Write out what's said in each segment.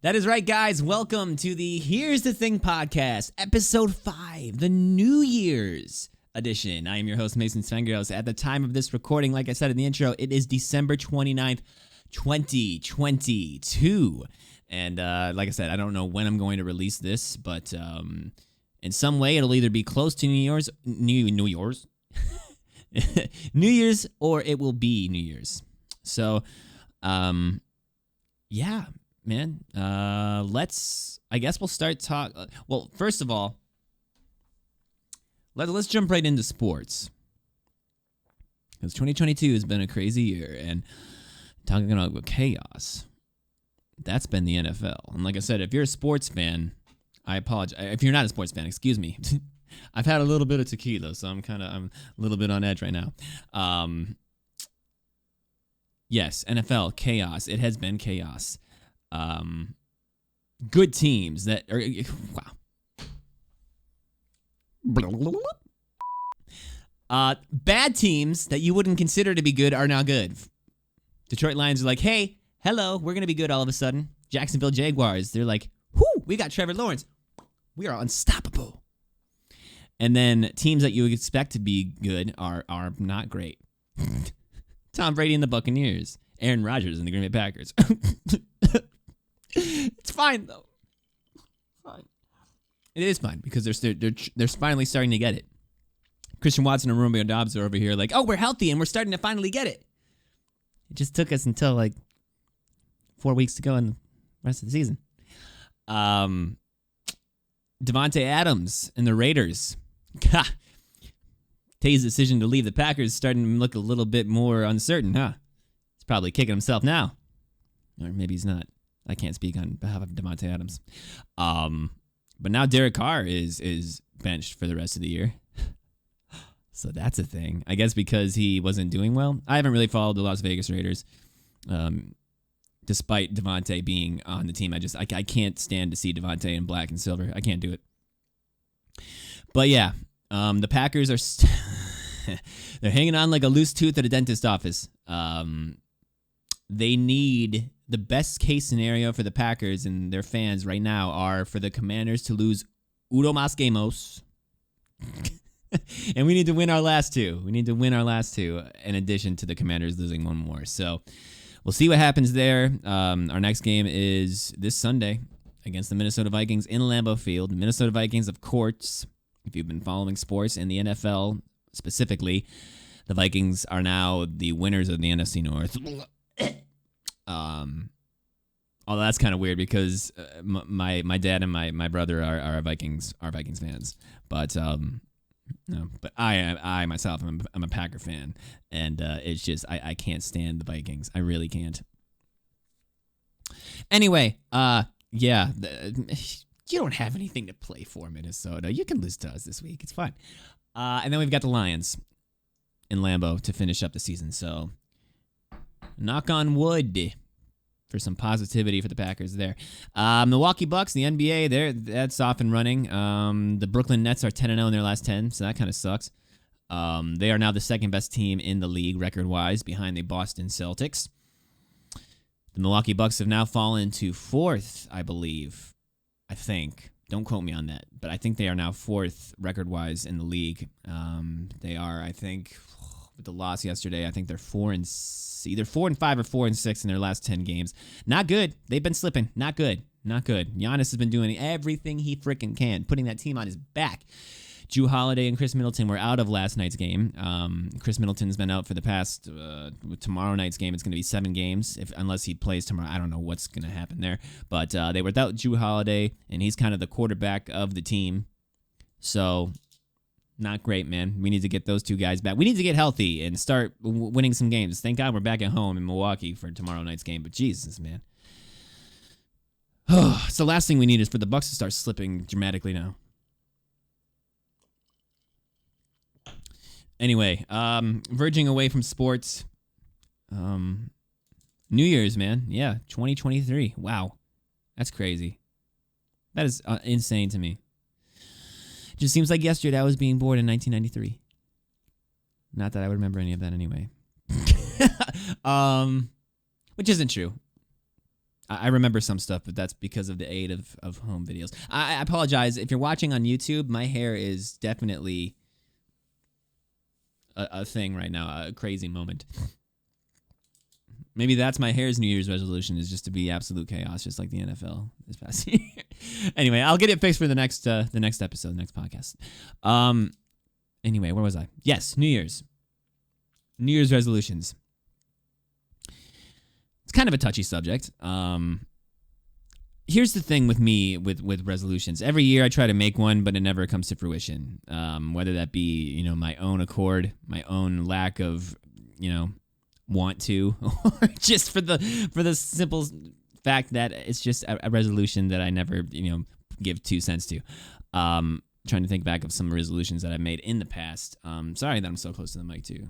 That is right, guys. Welcome to the Here's the Thing podcast, episode 5, the New Year's edition. I am your host, Mason Cvengros. At the time of this recording, like I said in the intro, it is December 29th, 2022. And like I said, I don't know when I'm going to release this, but in some way it'll either be close to New Year's, New Year's, or it will be New Year's. So, yeah. Man, I guess we'll start well, first of all, let's jump right into sports. Because 2022 has been a crazy year, and talking about chaos, that's been the NFL. And like I said, if you're a sports fan, I apologize. If you're not a sports fan, excuse me. I've had a little bit of tequila, so I'm a little bit on edge right now. Yes, NFL, chaos. It has been chaos. Good teams that are bad teams that you wouldn't consider to be good are now good. Detroit Lions are like, hey, hello, we're gonna be good all of a sudden. Jacksonville Jaguars, they're like, whoo, we got Trevor Lawrence, we are unstoppable. And then teams that you would expect to be good are not great. Tom Brady and the Buccaneers, Aaron Rodgers and the Green Bay Packers. It's fine though. Fine. It is fine because they're finally starting to get it. Christian Watson and Romeo Doubs are over here like, oh, we're healthy and we're starting to finally get it. It just took us until like 4 weeks to go in the rest of the season. Devontae Adams and the Raiders. Tay's decision to leave the Packers is starting to look a little bit more uncertain, huh? He's probably kicking himself now. Or maybe he's not. I can't speak on behalf of Devontae Adams. But now Derek Carr is benched for the rest of the year. So that's a thing. I guess because he wasn't doing well. I haven't really followed the Las Vegas Raiders. Despite Devontae being on the team. I can't stand to see Devontae in black and silver. I can't do it. But yeah, the Packers are they're hanging on like a loose tooth at a dentist office. They need the best case scenario for the Packers and their fans right now are for the Commanders to lose uno más gamos. And we need to win our last two. We need to win our last two in addition to the Commanders losing one more. So we'll see what happens there. Our next game is this Sunday against the Minnesota Vikings in Lambeau Field. Minnesota Vikings, of course, if you've been following sports and the NFL specifically, the Vikings are now the winners of the NFC North. Although that's kind of weird because my dad and my brother are Vikings fans, but no, but I myself I'm a Packer fan, and it's just I can't stand the Vikings. I really can't. Anyway, yeah, you don't have anything to play for, Minnesota. You can lose to us this week. It's fine. And then we've got the Lions in Lambeau to finish up the season. So knock on wood for some positivity for the Packers there. Milwaukee Bucks, the NBA, that's off and running. The Brooklyn Nets are 10-0 in their last 10, so that kind of sucks. They are now the second best team in the league record-wise behind the Boston Celtics. The Milwaukee Bucks have now fallen to 4th, I believe. I think. Don't quote me on that, but I think they are now 4th record-wise in the league. They are, I think, with the loss yesterday, I think they're either 4-5 or 4-6 in their last 10 games. Not good. They've been slipping. Not good. Giannis has been doing everything he freaking can, putting that team on his back. Jrue Holiday and Chris Middleton were out of last night's game. Chris Middleton's been out for the past, tomorrow night's game, it's going to be 7 games, unless he plays tomorrow. I don't know what's going to happen there. But they were without Jrue Holiday, and he's kind of the quarterback of the team. So, not great, man. We need to get those two guys back. We need to get healthy and start winning some games. Thank God we're back at home in Milwaukee for tomorrow night's game. But Jesus, man. So the last thing we need is for the Bucks to start slipping dramatically now. Anyway, verging away from sports. New Year's, man. Yeah, 2023. Wow. That's crazy. That is insane to me. It just seems like yesterday I was being born in 1993. Not that I would remember any of that anyway. Which isn't true. I remember some stuff, but that's because of the aid of home videos. I apologize. If you're watching on YouTube, my hair is definitely a thing right now, a crazy moment. Maybe that's my hair's New Year's resolution, is just to be absolute chaos, just like the NFL this past year. Anyway, I'll get it fixed for the next episode, the next podcast. Anyway, where was I? Yes, New Year's resolutions. It's kind of a touchy subject. Here's the thing with me with resolutions. Every year I try to make one, but it never comes to fruition. Whether that be, my own accord, my own lack of, want to, or just for the simple fact that it's just a resolution that I never, give 2 cents to. Trying to think back of some resolutions that I made in the past. Sorry that I'm so close to the mic too.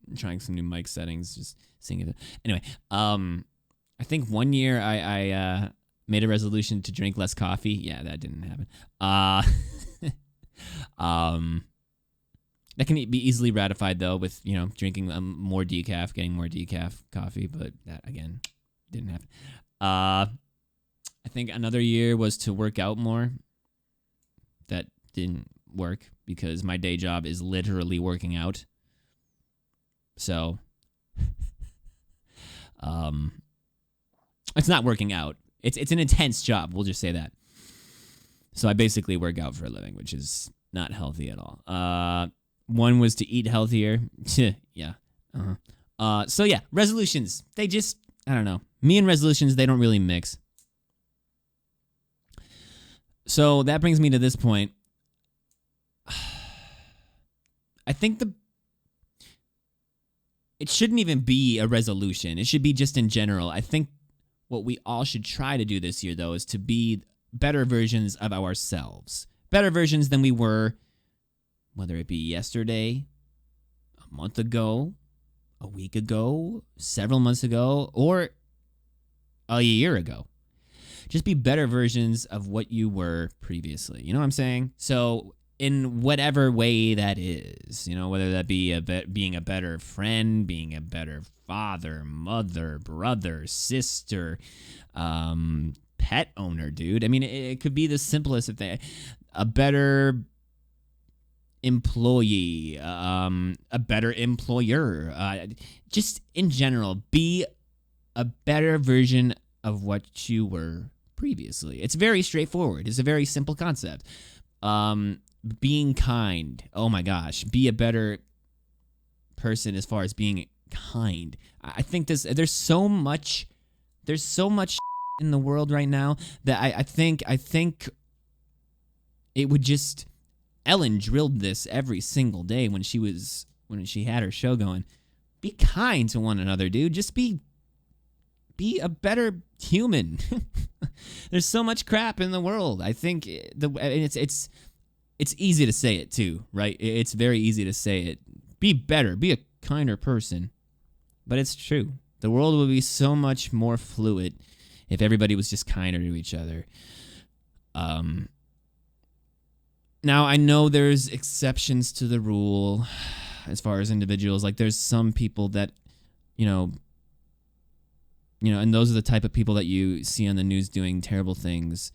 I'm trying some new mic settings, just seeing it. Anyway, I think one year I made a resolution to drink less coffee. Yeah, that didn't happen. That can be easily ratified though with drinking more decaf, getting more decaf coffee, but that again didn't happen. I think another year was to work out more. That didn't work because my day job is literally working out. So, it's not working out. It's an intense job. We'll just say that. So I basically work out for a living, which is not healthy at all. One was to eat healthier. Yeah. So yeah, resolutions. They just, I don't know. Me and resolutions, they don't really mix. So that brings me to this point. I think it shouldn't even be a resolution. It should be just in general. I think what we all should try to do this year, though, is to be better versions of ourselves. Better versions than we were, whether it be yesterday, a month ago, a week ago, several months ago, or a year ago. Just be better versions of what you were previously. You know what I'm saying? So in whatever way that is, whether that be being a better friend, being a better father, mother, brother, sister, pet owner, dude. I mean, it could be the simplest of things. A better employee, a better employer. Just in general, be a better version of what you were previously. It's very straightforward. It's a very simple concept. Being kind. Oh my gosh. Be a better person as far as being kind. I think there's so much in the world right now that I think it would just, Ellen drilled this every single day when she had her show going. Be kind to one another, dude. Just be a better human. There's so much crap in the world. I think it's easy to say it too, right? It's very easy to say it. Be better. Be a kinder person. But it's true. The world would be so much more fluid if everybody was just kinder to each other. Now, I know there's exceptions to the rule as far as individuals. Like, there's some people that, and those are the type of people that you see on the news doing terrible things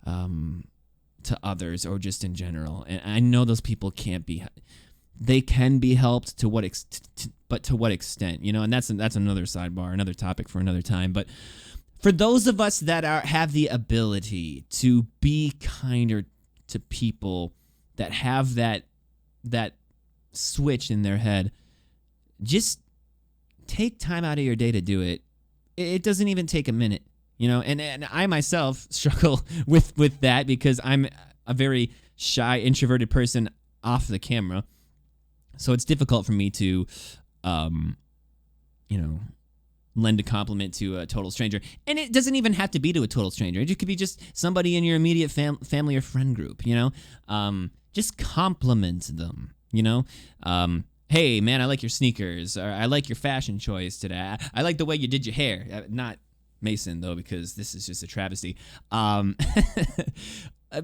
to others or just in general. And I know those people they can be helped to what but to what extent, and that's another sidebar, another topic for another time. But for those of us that have the ability to be kinder to people that have that switch in their head, just take time out of your day to do it. It doesn't even take a minute, and I myself struggle with that because I'm a very shy, introverted person off the camera. So it's difficult for me to, lend a compliment to a total stranger. And it doesn't even have to be to a total stranger. It could be just somebody in your immediate family or friend group, just compliment them, hey, man, I like your sneakers, or I like your fashion choice today. I like the way you did your hair. Not Mason, though, because this is just a travesty. But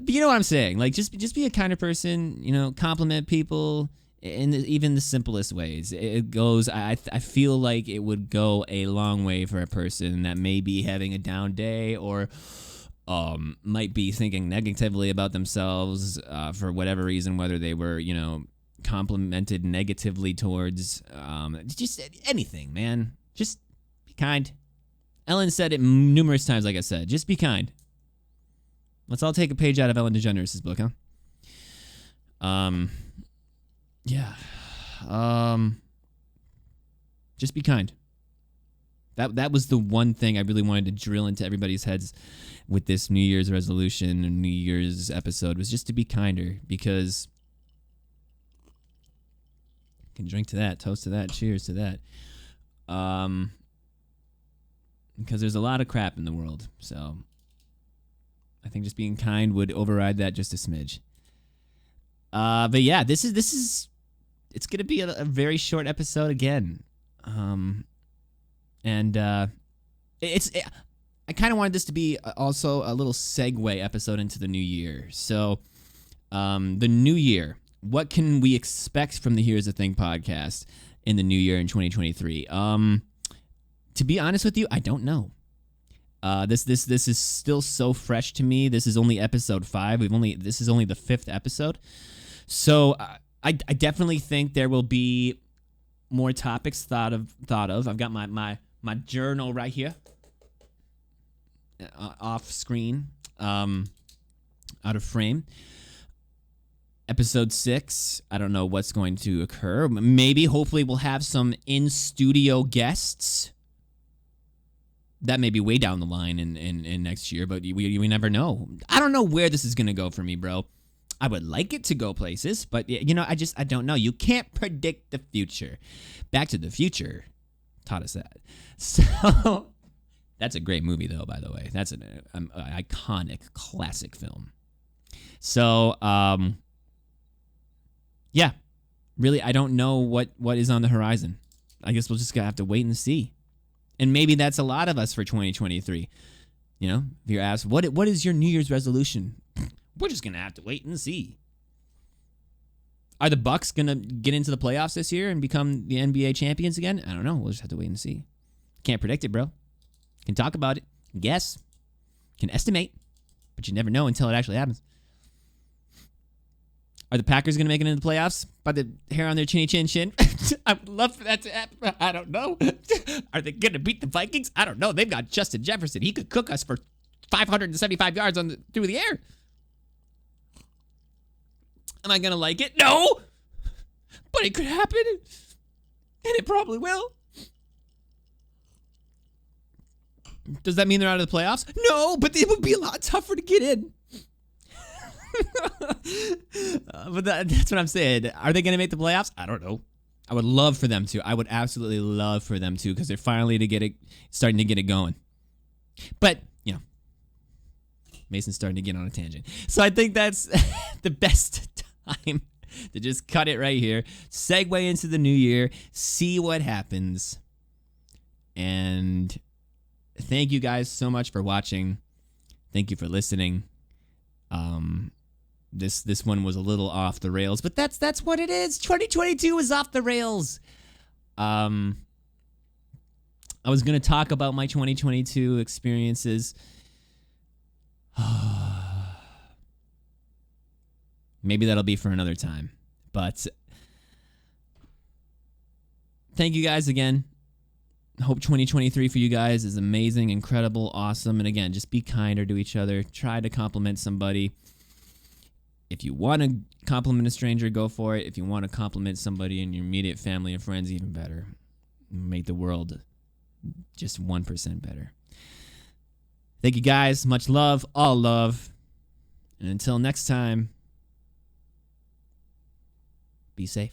you know what I'm saying? Like, just be a kinder person, compliment people. in even the simplest ways. It goes. I feel like it would go a long way for a person that may be having a down day or might be thinking negatively about themselves for whatever reason, whether they were, complimented negatively towards just anything, man. Just be kind. Ellen said it numerous times, like I said. Just be kind. Let's all take a page out of Ellen DeGeneres' book, huh? Yeah. Just be kind. That was the one thing I really wanted to drill into everybody's heads with this New Year's resolution and New Year's episode, was just to be kinder, because you can drink to that, toast to that, cheers to that. Because there's a lot of crap in the world, so I think just being kind would override that just a smidge. But yeah, this is it's gonna be a very short episode again, I kind of wanted this to be also a little segue episode into the new year. So, the new year, what can we expect from the Here's the Thing podcast in the new year in 2023? To be honest with you, I don't know. This is still so fresh to me. This is only episode 5. This is only the 5th episode. So I definitely think there will be more topics thought of. I've got my journal right here, off screen, out of frame. Episode 6, I don't know what's going to occur. Maybe, hopefully, we'll have some in-studio guests. That may be way down the line in next year, but we never know. I don't know where this is going to go for me, bro. I would like it to go places, but, I don't know. You can't predict the future. Back to the Future taught us that. So, that's a great movie, though, by the way. That's an iconic, classic film. So, yeah. Really, I don't know what is on the horizon. I guess we'll just have to wait and see. And maybe that's a lot of us for 2023. If you're asked, what is your New Year's resolution? We're just going to have to wait and see. Are the Bucks going to get into the playoffs this year and become the NBA champions again? I don't know. We'll just have to wait and see. Can't predict it, bro. Can talk about it. Guess. Can estimate. But you never know until it actually happens. Are the Packers going to make it into the playoffs by the hair on their chinny chin chin? I would love for that to happen. I don't know. Are they going to beat the Vikings? I don't know. They've got Justin Jefferson. He could cook us for 575 yards through the air. Am I going to like it? No. But it could happen. And it probably will. Does that mean they're out of the playoffs? No, but it would be a lot tougher to get in. But that's what I'm saying. Are they going to make the playoffs? I don't know. I would love for them to. I would absolutely love for them to, because they're finally starting to get it going. But, Mason's starting to get on a tangent. So I think that's the best time to just cut it right here. Segue into the new year. See what happens. And thank you guys so much for watching. Thank you for listening. This one was a little off the rails, but that's what it is. 2022 is off the rails. I was going to talk about my 2022 experiences. Maybe that'll be for another time. But thank you guys again. Hope 2023 for you guys is amazing, incredible, awesome. And again, just be kinder to each other. Try to compliment somebody. If you want to compliment a stranger, go for it. If you want to compliment somebody in your immediate family and friends, even better. Make the world just 1% better. Thank you guys. Much love. All love. And until next time, be safe.